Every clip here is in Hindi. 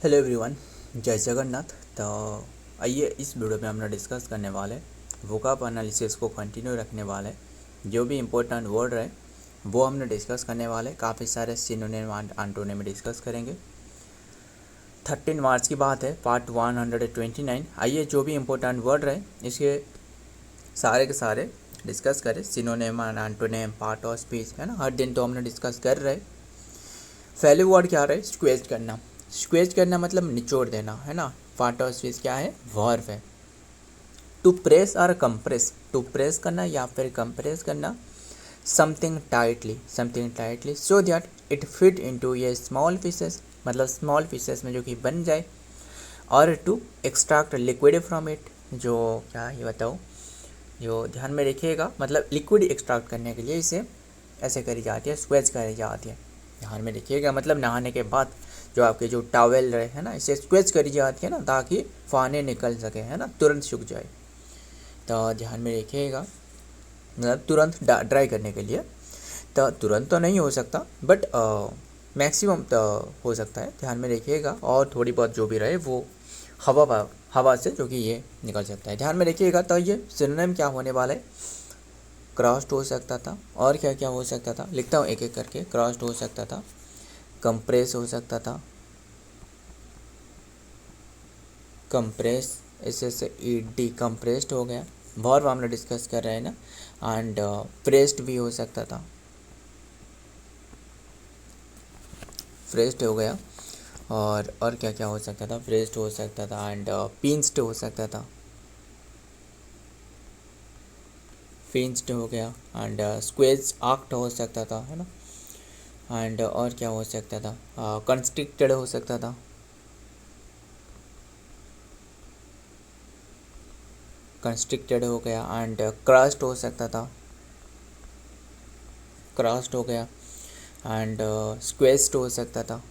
हेलो एवरीवन, जय जगन्नाथ। तो आइए इस वीडियो में हम लोग डिस्कस करने वाले वोकैब एनालिसिस को कंटिन्यू रखने वाले। जो भी इम्पोर्टेंट वर्ड रहे वो हमने डिस्कस करने वाले। काफ़ी सारे सिनोनिम एंटोनिम डिस्कस करेंगे। 13 मार्च की बात है, पार्ट 129। आइए जो भी इम्पोर्टेंट वर्ड रहे इसके सारे के सारे डिस्कस करें। Synonym and antonym, part of speech, है ना। हर दिन तो हमने डिस्कस कर रहे। पहले वर्ड क्या रहे? स्क्वेज करना। स्क्वेज करना मतलब निचोड़ देना, है ना। पार्ट ऑफ स्पीच क्या है? वर्ब है। टू प्रेस और कंप्रेस, टू प्रेस करना या फिर कंप्रेस करना something tightly so that it fit into ये स्मॉल पीसेस, मतलब स्मॉल पीसेस में जो कि बन जाए। और to extract liquid from it, जो क्या ये बताओ, जो ध्यान में रखिएगा, मतलब लिक्विड एक्सट्रैक्ट करने के लिए इसे ऐसे करी जाती है, स्क्वेज करी जाती है। ध्यान में रखिएगा, मतलब नहाने के बाद जो आपके जो टॉवेल रहे, है ना, इसे स्क्वेज करी जाती है ना, ताकि पानी निकल सके, है ना, तुरंत सूख जाए। तो ध्यान में रखिएगा, मतलब तुरंत ड्राई करने के लिए। तो तुरंत तो नहीं हो सकता, बट मैक्सिमम तो हो सकता है। ध्यान में रखिएगा। और थोड़ी बहुत जो भी रहे वो हवा से जो कि ये निकल सकता है। ध्यान में रखिएगा। तो ये सिनोनिम क्या होने वाला है? क्रॉस्ड हो सकता था। और क्या क्या हो सकता था, लिखता हूँ एक एक करके। क्रॉस्ड हो सकता था, कंप्रेस हो सकता था, कंप्रेस, इससे ई डी कंप्रेस्ड हो गया। वर्ब हम लोग डिस्कस कर रहे हैं ना। एंड प्रेस्ड भी हो सकता था, प्रेस्ड हो गया। और क्या क्या हो सकता था? प्रेस्ड हो सकता था एंड पिंच्ड हो सकता था, पिंच्ड हो गया। एंड स्क्वेज आक्ट हो सकता था, है ना। एंड और क्या हो सकता था? कंस्ट्रिक्टेड हो सकता था, कंस्ट्रिक्टेड हो गया। एंड क्रस्ट हो सकता था, क्रस्ट हो गया। एंड स्क्वेस्ड हो सकता था,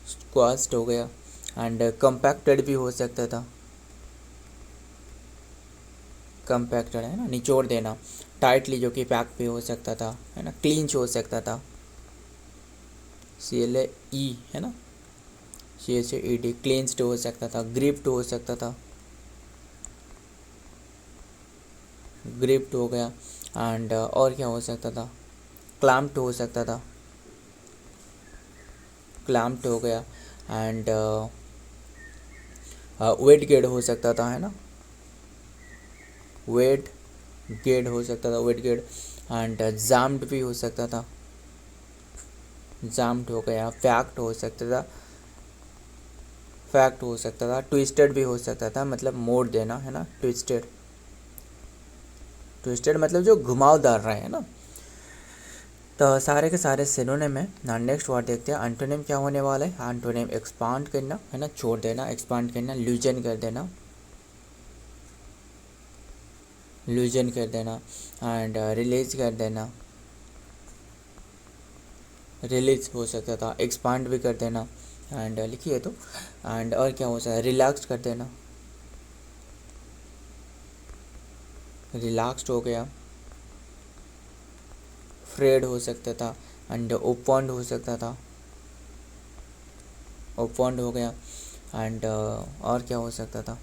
स्क्वास्ट हो गया। एंड कंपैक्टेड भी हो सकता था, कंपैक्टेड, है ना, निचोड़ देना। टाइटली जो कि पैक भी हो सकता था, है ना। क्लींच हो सकता था, CLE, है ना, CHED, क्लींच्ड हो सकता था। ग्रिप्ड हो सकता था, ग्रिप्ड हो गया। एंड और क्या हो सकता था? क्लैम्प्ड हो सकता था, क्लैम्प्ड हो गया। एंड वेट गेड हो सकता था, है ना, वेट गेड हो सकता था, वेट गेड। एंड जाम्ड भी हो सकता था, जाम्ड हो गया। फैक्ट हो सकता था, फैक्ट हो सकता था। ट्विस्टेड भी हो सकता था, मतलब मोड़ देना, है ना, ट्विस्टेड, ट्विस्टेड मतलब जो घुमावदार रहे, है ना। तो सारे के सारे सिनोनिम है ना। नेक्स्ट वर्ड देखते हैं, एंटोनिम क्या होने वाला है। एंटोनिम एक्सपांड करना, है ना, छोड़ देना, एक्सपांड करना, लूजन कर देना, लूजन कर देना। एंड रिलीज कर देना, रिलीज हो सकता था। एक्सपांड भी कर देना, एंड लिखिए तो। एंड और क्या हो सकता है? रिलैक्स कर देना, रिलैक्स्ड हो गया। फ्रेड हो सकता था। एंड ओपन्ड हो सकता था, ओपन्ड हो गया। एंड और क्या हो सकता था?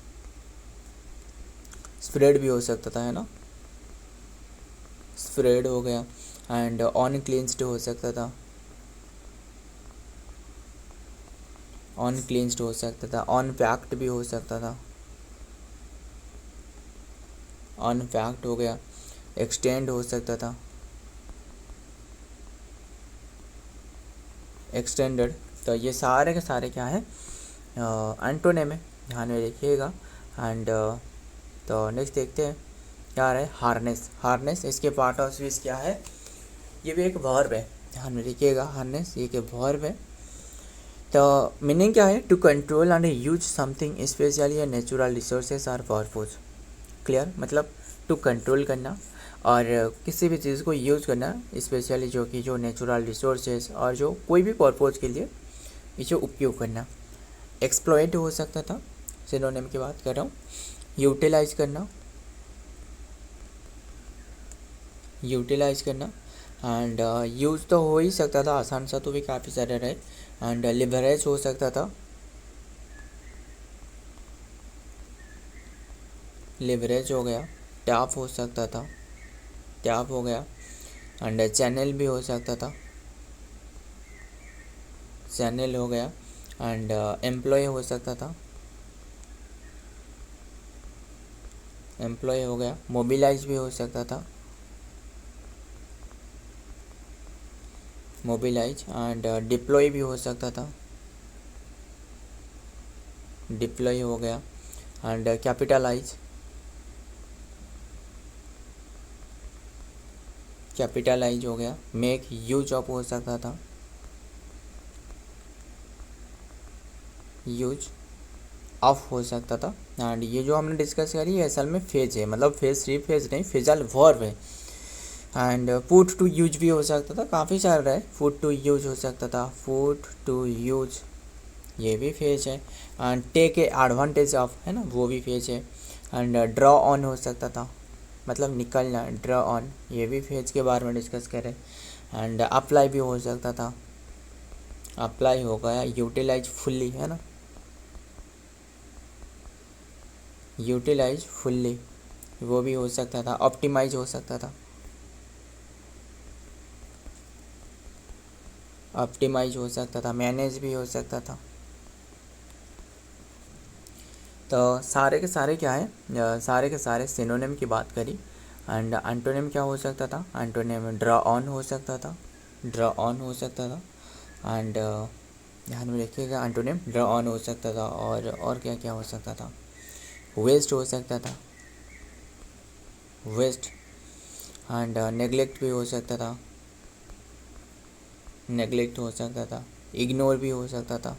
स्प्रेड भी हो सकता था, है ना, स्प्रेड हो गया। एंड ऑन क्लींस्ड हो सकता था, ऑन क्लींस्ड हो सकता था। ऑन पैक्ड भी हो सकता था, ऑन पैक्ड हो गया। एक्सटेंड हो सकता था, एक्सटेंडेड। तो ये सारे के सारे क्या है? एंटोनिम है, ध्यान में रखिएगा। एंड तो नेक्स्ट देखते हैं क्या रहा है। हार्नेस, हार्नेस इसके पार्ट ऑफ स्पीच क्या है? ये भी एक वर्ब है, ध्यान में रखिएगा। हार्नेस ये एक वर्ब है। तो मीनिंग क्या है? To control and use something specially natural resources और पर्पज। क्लियर, मतलब टू कंट्रोल करना और किसी भी चीज़ को यूज़ करना, स्पेशली जो कि जो नेचुरल रिसोर्सेज और जो कोई भी पर्पज के लिए इसे उपयोग करना। एक्सप्लॉइट हो सकता था, सिनोनिम की बात कर रहा हूँ। यूटिलाइज करना, यूटिलाइज करना। एंड यूज तो हो ही सकता था, आसान सा तो भी काफ़ी सारे रहे। एंड लिवरेज हो सकता था, लिवरेज हो गया। टैप हो सकता था, टैप हो गया। एंड चैनल भी हो सकता था, चैनल हो गया। एंड एम्प्लॉय हो सकता था, एम्प्लॉय हो गया। मोबिलाइज भी हो सकता था, मोबिलाइज। एंड डिप्लॉय भी हो सकता था, डिप्लॉय हो गया। एंड कैपिटलाइज, कैपिटलाइज हो गया। मेक यूज ऑफ हो सकता था, यूज ऑफ हो सकता था। एंड ये जो हमने डिस्कस करी है असल में फेज है, मतलब फेज सिर्फ फेज नहीं, फेजल वर्ब है। एंड पुट टू यूज भी हो सकता था, काफ़ी सारा है। पुट टू यूज हो सकता था, पुट टू यूज, ये भी फेज है। And take a advantage of, है ना, वो भी फेज है। एंड ड्रॉ ऑन हो सकता था, मतलब निकलना, ड्रॉ ऑन, ये भी फेज के बारे में डिस्कस करें। एंड अप्लाई भी हो सकता था, अप्लाई हो गया। यूटिलाइज फुल्ली, है ना, यूटिलाइज फुल्ली, वो भी हो सकता था। ऑप्टिमाइज हो सकता था, ऑप्टिमाइज हो सकता था। मैनेज भी हो सकता था। तो सारे के सारे क्या है, सारे के सारे सिनोनिम की बात करी। एंड एंटोनिम क्या हो सकता था, एंटोनिम ड्रॉ ऑन हो सकता था, ड्रॉ ऑन हो सकता था। एंड ध्यान में रखिएगा, एंटोनिम ड्रॉ ऑन हो सकता था। और क्या क्या हो सकता था, वेस्ट हो सकता था, वेस्ट। एंड नेगलेक्ट भी हो सकता था, नेगलेक्ट हो सकता था। इग्नोर भी हो सकता था,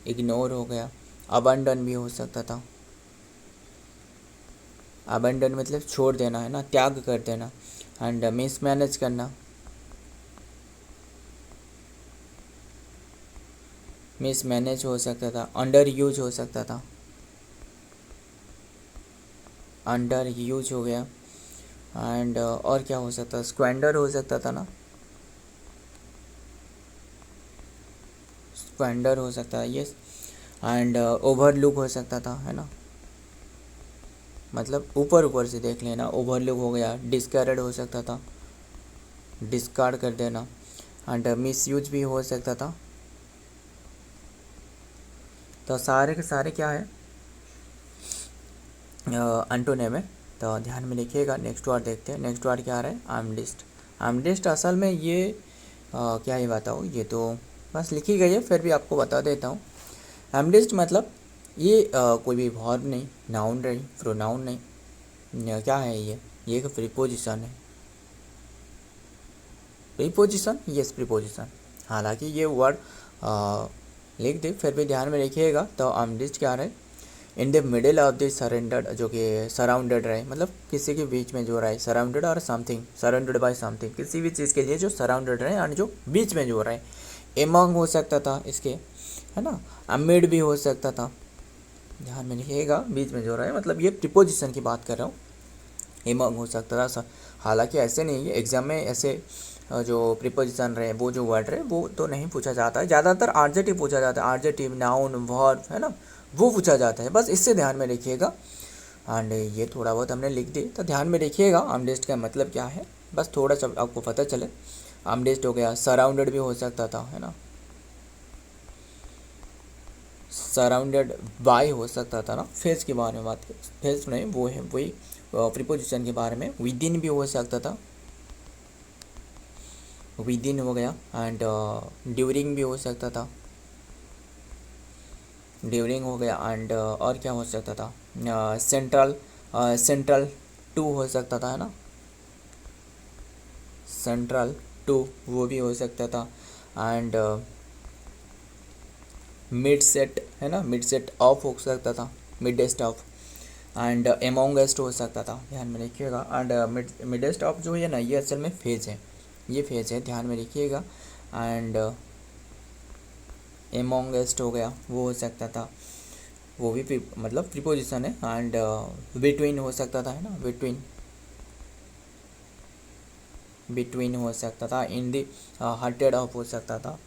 इग्नोर हो गया। अबंडन भी हो सकता था, अबंडन मतलब छोड़ देना, है ना, त्याग कर देना। एंड मिसमैनेज करना, मिसमैनेज हो सकता था। अंडर यूज हो सकता था, अंडर यूज हो गया। एंड और क्या हो सकता, स्क्वेंडर हो सकता था ना, स्क्वेंडर हो सकता है, यस। एंड ओवरलुक हो सकता था, है ना, मतलब ऊपर ऊपर से देख लेना, ओवरलुक हो गया। डिस्कार्ड हो सकता था, डिस्कार्ड कर देना। एंड मिसयूज भी हो सकता था। तो सारे के सारे क्या है, एंटोनिम है। तो ध्यान में लिखिएगा। नेक्स्ट वर्ड देखते हैं, नेक्स्ट वर्ड क्या आ रहा है, आर्मडिस्ट। आर्मडिस्ट असल में ये क्या ही बताऊँ, ये तो बस लिखी गई है, फिर भी आपको बता देता हूँ। आर्मडिस्ट मतलब ये कोई भी वर्ब नहीं, नाउन नहीं, प्रोनाउन नहीं, क्या है ये एक प्रीपोजिशन है। Preposition, yes preposition. हालांकि ये वर्ड लिख दे, फिर भी ध्यान में रखिएगा। तो आर्मडिस्ट क्या है, in the middle of the surrendered, जो कि सराउंडेड रहे, मतलब किसी के बीच में जो रहे, सराउंडेड और समथिंग, सराउंडेड बाय समथिंग, किसी भी चीज़ के लिए जो सराउंडेड रहे और जो बीच में जो रहे। एमंग हो सकता था इसके, है ना। अमिड भी हो सकता था, ध्यान में लिखिएगा, बीच में जो रहे, मतलब ये प्रीपोजिशन की बात कर रहा हूँ। एमंग हो सकता था। हालांकि ऐसे नहीं है, एग्जाम में ऐसे जो प्रीपोजिशन रहे, वो जो वर्ड रहे, वो तो नहीं पूछा जाता है। ज़्यादातर आर्जेटिव पूछा जाता है, आर्जेटिव, नाउन, वर्ब, है ना, वो पूछा जाता है। बस इससे ध्यान में रखिएगा। एंड ये थोड़ा बहुत हमने लिख दी, तो ध्यान में रखिएगा आर्मरेस्ट का मतलब क्या है, बस थोड़ा सा आपको पता चले। आर्मरेस्ट हो गया। सराउंडेड भी हो सकता था, है ना, सराउंडेड बाय हो सकता था ना। फेस के बारे में बात करें, फेस नहीं, वो है वही प्रीपोजिशन के बारे में। विद इन भी हो सकता था, विद इन हो गया। एंड ड्यूरिंग भी हो सकता था, ड्यूरिंग हो गया। एंड और क्या हो सकता था, सेंट्रल, सेंट्रल टू हो सकता था, है ना, सेंट्रल टू, वो भी हो सकता था। एंड मिड सेट, है ना, मिड सेट ऑफ हो सकता था, मिडेस्ट ऑफ। एंड एमोंगेस्ट हो सकता था, ध्यान में रखिएगा। एंड मिडेस्ट ऑफ जो है ना, ये असल में फेज है, ये फेज है, ध्यान में रखिएगा। एंड एमोंगेस्ट हो गया, वो हो सकता था, वो भी मतलब प्रीपोजिशन है। एंड बिटवीन हो सकता था, है ना, बिटवीन, बिटवीन हो सकता था, इन दी, हटेड ऑफ हो सकता था।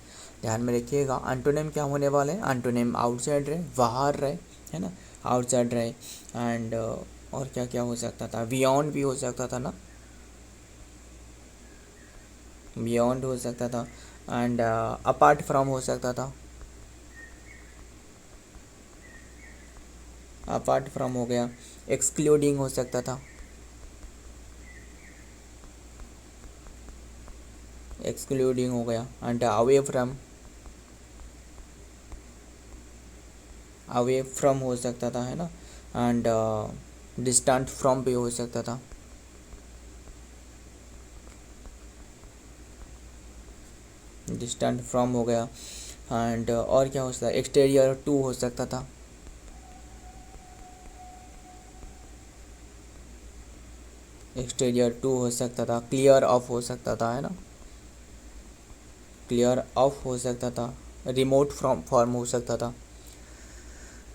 ध्यान में रखिएगा। एंटोनिम क्या होने वाले हैं? एंटोनिम आउटसाइड रहे, बाहर रहे, है ना, आउटसाइड रहे। एंड और क्या क्या हो सकता था? बियॉन्ड भी हो सकता था ना, बियॉन्ड हो सकता था। एंड अपार्ट फ्रॉम हो सकता था, अपार्ट फ्रॉम हो गया। एक्सक्लूडिंग हो सकता था, एक्सक्लूडिंग हो गया। And away from, away from हो सकता था, है ना। एंड डिस्टेंट फ्रॉम भी हो सकता था, डिस्टेंट फ्रॉम हो गया। एंड और क्या हो सकता है? एक्सटीरियर टू हो सकता था, एक्सटीरियर टू हो सकता था। क्लियर ऑफ हो सकता था, है ना, क्लियर ऑफ हो सकता था। रिमोट फ्रॉम फॉर्म हो सकता था।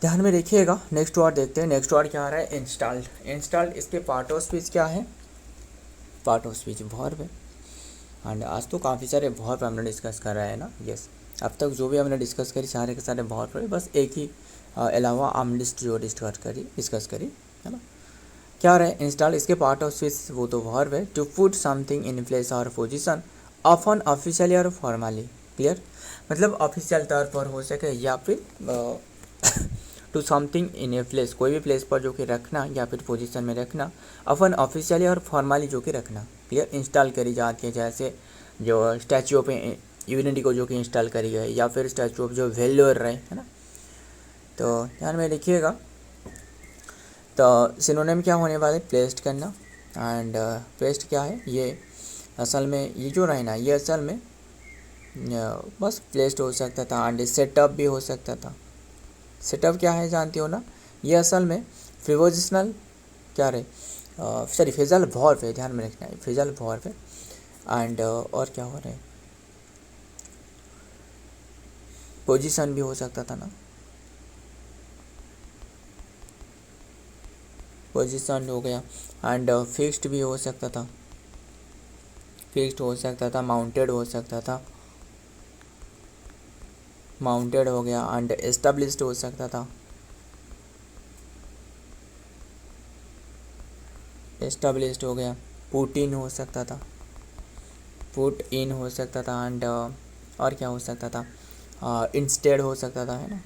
ध्यान में रखिएगा। नेक्स्ट वर्ड देखते हैं। नेक्स्ट वर्ड क्या आ रहा है? इंस्टॉल्ड। इंस्टॉल्ड, इसके पार्ट ऑफ स्पीच क्या है? पार्ट ऑफ स्पीच वर्ब है। एंड आज तो काफ़ी सारे वर्ब हमने डिस्कस कर रहे हैं ना। यस, अब तक जो भी हमने डिस्कस करी सारे के सारे वर्ब है, बस एक ही अलावा हम लिस्ट जो डिस्कस करी, है ना। क्या रहे? इंस्टॉल, इसके पार्ट ऑफ स्पीच वो तो वर्ब है। To put something in place और पोजीशन, ऑफन ऑफिशियली और फॉर्मली। क्लियर, मतलब ऑफिशियल तौर पर हो सके या फिर to something in a place, कोई भी प्लेस पर जो कि रखना या फिर पोजीशन में रखना। ऑफन ऑफिशियली और फॉर्मली जो कि रखना। क्लियर, इंस्टॉल करी जाती है, जैसे जो स्टैचू ऑफ यूनिटी को जो कि इंस्टॉल करी गई, या फिर स्टैचू ऑफ जो वेल्योर रहे, है ना। तो ध्यान में लिखिएगा। तो सिनोनिम क्या होने वाले? प्लेस्ड करना। एंड प्लेस्ड क्या है? ये असल में ये जो रहे ना, ये असल में बस प्लेस्ड हो सकता था। एंड सेटअप भी हो सकता था। सेटअप क्या है जानते हो ना? ये असल में प्रीपोजिशनल क्या रहे, सॉरी फ्रेजल वर्ब है, ध्यान में रखना है, फ्रेजल वर्ब है। एंड और क्या हो रहा है? पोजीशन भी हो सकता था ना, पोजीशन हो गया। एंड फिक्स्ड भी हो सकता था, फिक्स्ड हो सकता था। माउंटेड हो सकता था, माउंटेड हो गया। एंड एस्टेब्लिश्ड हो सकता था, एस्टेब्लिश्ड हो गया। पुट इन हो सकता था, पुट इन हो सकता था। एंड और क्या हो सकता था? इंस्टेड हो सकता था, है ना,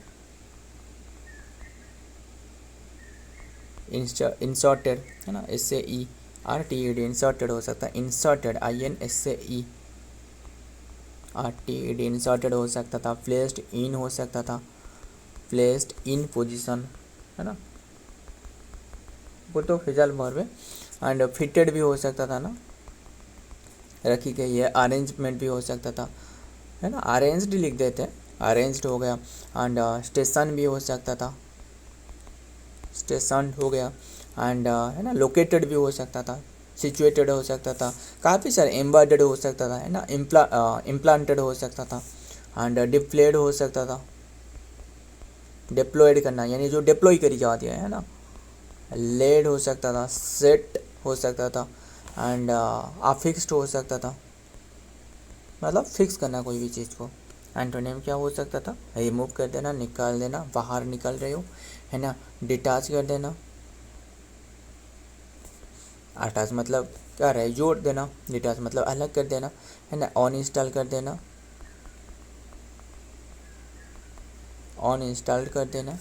इंसर्टेड, है ना, SAERTED, इंसर्टेड हो सकता है। इंसर्टेड INSAERTED, इंसर्टेड हो सकता था। प्लेस्ड इन हो सकता था, प्लेस्ड इन पोजीशन, है ना, वो तो फिजल वर्ब है। एंड फिटेड भी हो सकता था ना, रखी गई है। अरेंजमेंट भी हो सकता था, है ना, अरेंज्ड लिख देते हैं, अरेंज्ड हो गया। एंड स्टेशन भी हो सकता था, स्टेशन हो गया। एंड है ना, लोकेटेड भी हो सकता था, सिचुएटेड हो सकता था। काफ़ी सारे, एम्बेडेड हो सकता था, है ना, इम्प्लांटेड हो सकता था। एंड डिप्लॉयड हो सकता था, डिप्लॉयड करना यानी जो डिप्लॉय करी जाती है ना। लेड हो सकता था, सेट हो सकता था। एंड अफिक्स्ड हो सकता था, मतलब फिक्स करना कोई भी चीज़ को। एंटोनिम क्या हो सकता था? रिमूव कर देना, निकाल देना, बाहर निकल रहे हो, है ना, डिटाच कर देना। अटैच मतलब क्या रहे? जोड़ देना। डिटाच मतलब अलग कर देना, है ना, ऑन इंस्टॉल कर देना, ऑन इंस्टॉल्ड कर देना।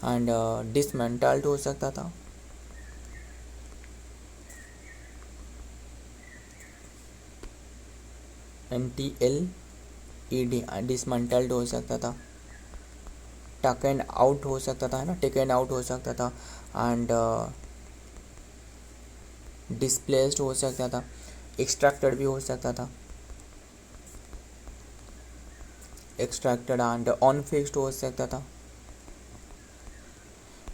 एंड डिसमेंटल्ड हो सकता था, NTLED, डिसमेंटल्ड हो सकता था। टेकन आउट हो सकता था, है ना, टेकन आउट हो सकता था। एंड डिस्प्लेस्ड हो सकता था, एक्सट्रैक्टेड भी हो सकता था, एक्सट्रैक्टेड। एंड अनफिक्स्ड हो सकता था।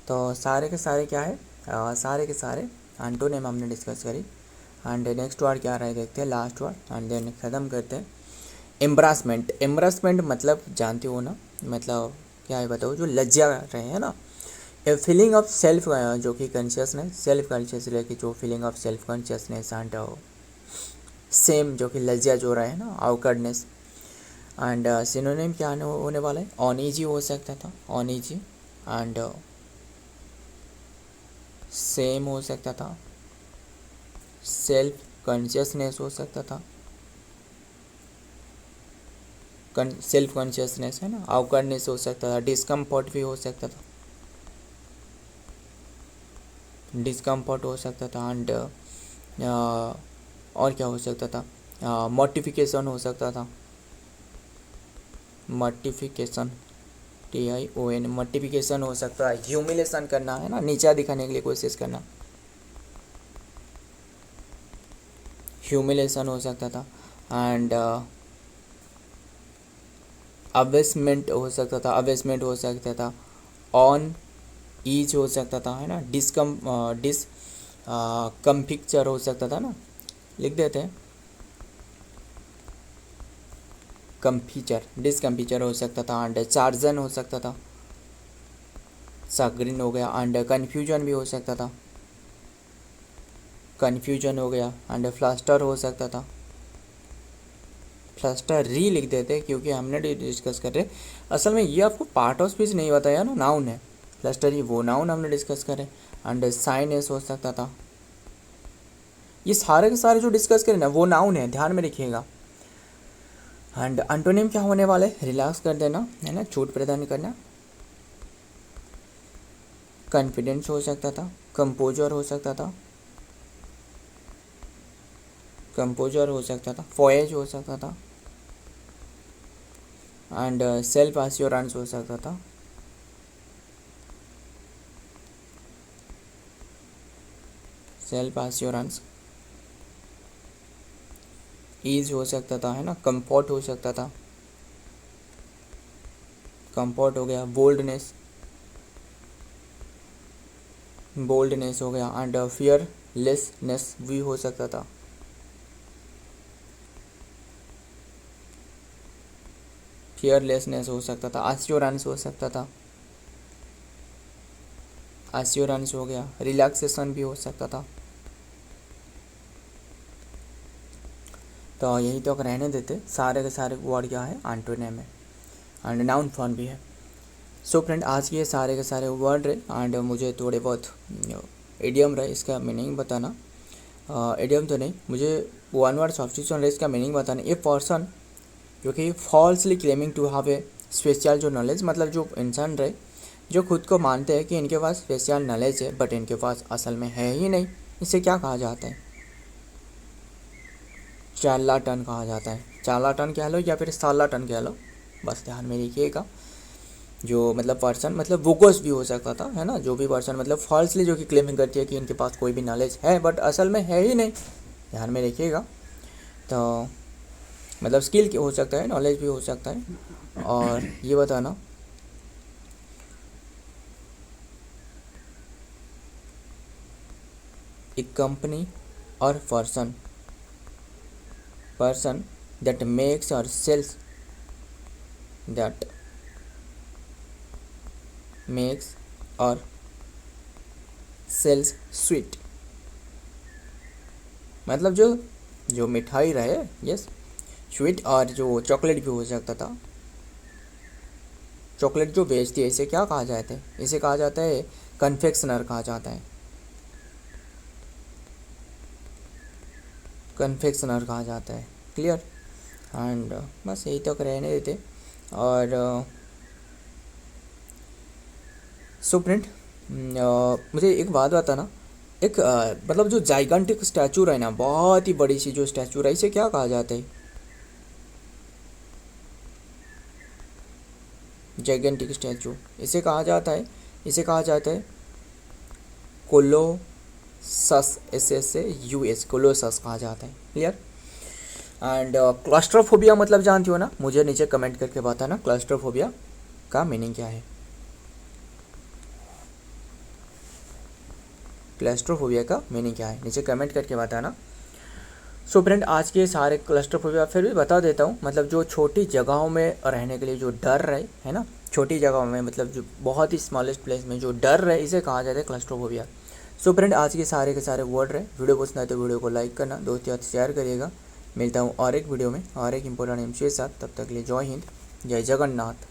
तो सारे के सारे क्या है? सारे के सारे एंटोनिम हमने डिस्कस करी। एंड नेक्स्ट वर्ड क्या रहा है देखते हैं, लास्ट वर्ड, एंड देन ख़त्म करते हैं। एम्ब्रासमेंट। एम्ब्रासमेंट मतलब जानते हो ना, मतलब क्या है बताओ? जो लज्जा रहे, है ना, ए फीलिंग ऑफ सेल्फ, जो कि कॉन्शियसनेस, सेल्फ कॉन्शियस रहे कि जो feeling of self consciousness and same जो कि लज्जा जो रहा है ना, awkwardness। एंड सिनोनिम क्या होने वाला है, अनईजी हो सकता था, अनईजी। एंड सेम हो सकता था, सेल्फ कॉन्शियसनेस हो सकता था, सेल्फ कॉन्शियसनेस है ना, awkwardness हो सकता था, डिस्कम्फर्ट भी हो सकता था, डिस्कम्फर्ट हो सकता था। एंड और क्या हो सकता था, मॉर्टिफिकेशन हो सकता था, मॉर्टिफिकेशन, TION, मॉर्टिफिकेशन हो सकता है, ह्यूमिलेशन करना है ना, नीचा दिखाने के लिए कोशिश करना, ह्यूमिलेशन हो सकता था। एंड अबेसमेंट हो सकता था, अबेसमेंट हो सकता था, ऑन ईज हो सकता था, है ना, कम्पिक्चर हो सकता था ना, लिख देते हैं कम्फीचर, डिसकम्फीचर हो सकता था। एंड चार्जन हो सकता था, सागरिन हो गया। एंड कन्फ्यूजन भी हो सकता था, कन्फ्यूजन हो गया। एंड फ्लास्टर हो सकता था, फ्लास्टर री लिख देते क्योंकि हमने डिस्कस कर रहे, असल में ये आपको पार्ट ऑफ स्पीच नहीं बताया ना, नाउन है फ्लास्टर, ये वो नाउन हमने डिस्कस करे। एंड साइनेस हो सकता था, ये सारे के सारे जो डिस्कस करें ना वो नाउन है, ध्यान में रखिएगा। एंड एंटोनिम क्या होने वाला है, रिलैक्स कर देना है ना, छूट प्रदान करना, कॉन्फिडेंस हो सकता था, कंपोजर हो सकता था, कंपोजर हो सकता था, फॉयज हो सकता था। एंड सेल्फ एश्योरेंस हो सकता था, सेल्फ एश्योरेंस, ईज हो सकता था, है ना, कंफर्ट हो सकता था, कंफर्ट हो गया। बोल्डनेस, बोल्डनेस हो गया। एंड फियरलेसनेस भी हो सकता था, फियरलेसनेस हो सकता था। एश्योरेंस हो सकता था, एश्योरेंस हो गया। रिलैक्सेशन भी हो सकता था। तो यही तो रहने देते, सारे के सारे वर्ड क्या है, एंटोनिम है। एंड नाउन फॉर्म भी है। सो फ्रेंड, आज के सारे के सारे वर्ड रहे। एंड मुझे थोड़े बहुत इडियम रहे, इसका मीनिंग बताना। इडियम तो नहीं, मुझे वन वर्ड सब्स्टिट्यूशन रहे, इसका मीनिंग बताना। ए पर्सन जो कि falsely claiming to have a special जो नॉलेज, मतलब जो इंसान रहे जो खुद को मानते हैं कि इनके पास स्पेशल नॉलेज है बट इनके पास असल में है ही नहीं, इसे क्या कहा जाता है, चार्लाटन कहा जाता है। चार्लाटन कह लो या फिर सार्लाटन कह लो, बस ध्यान में रखिएगा। जो मतलब पर्सन, मतलब बोगस भी हो सकता था, है ना, जो भी पर्सन मतलब फॉल्सली जो कि क्लेमिंग करती है कि इनके पास कोई भी नॉलेज है बट असल में है ही नहीं, ध्यान में रखिएगा। तो मतलब स्किल हो सकता है, नॉलेज भी हो सकता है। और ये बताना, एक कंपनी और person that makes or sells, that makes or sells sweet, मतलब जो मिठाई रहे, यस, स्वीट। और जो चॉकलेट भी हो सकता था, चॉकलेट जो बेचती है इसे क्या कहा जाता है, इसे कहा जाता है कन्फेक्शनर कहा जाता है, कन्फेक्शनर कहा जाता है। क्लियर। एंड बस यही तक रहने देते। और सो फ्रेंड, मुझे एक बात बताना, एक मतलब जो जाइगेंटिक स्टैचू है ना, बहुत ही बड़ी सी जो स्टैचू है, इसे क्या कहा जाता है, जाइगेंटिक स्टैचू इसे कहा जाता है, इसे कहा जाता है कोलोसस, SSAUS, कोलोसस कहा जाता है। क्लियर। एंड क्लस्ट्रोफोबिया मतलब जानती हो ना, मुझे नीचे कमेंट करके बताना क्लस्ट्रोफोबिया का मीनिंग क्या है, क्लस्ट्रोफोबिया का मीनिंग क्या है, नीचे कमेंट करके बताना। सो फ्रेंड, आज के सारे क्लस्ट्रोफोबिया फिर भी बता देता हूँ, मतलब जो छोटी जगहों में रहने के लिए जो डर रहे, है ना, छोटी जगहों में मतलब जो बहुत ही स्मॉलेस्ट प्लेस में जो डर रहे, इसे कहा जाता है क्लस्ट्रोफोबिया। सो फ्रेंड, आज के सारे वर्ड रहे। वीडियो पसंद आए तो वीडियो को लाइक करना, दोस्तों के साथ शेयर करिएगा। मिलता हूँ और एक वीडियो में और एक इम्पोर्टेंट एमसीक्यू के साथ। तब तक के लिए जय हिंद, जय जगन्नाथ।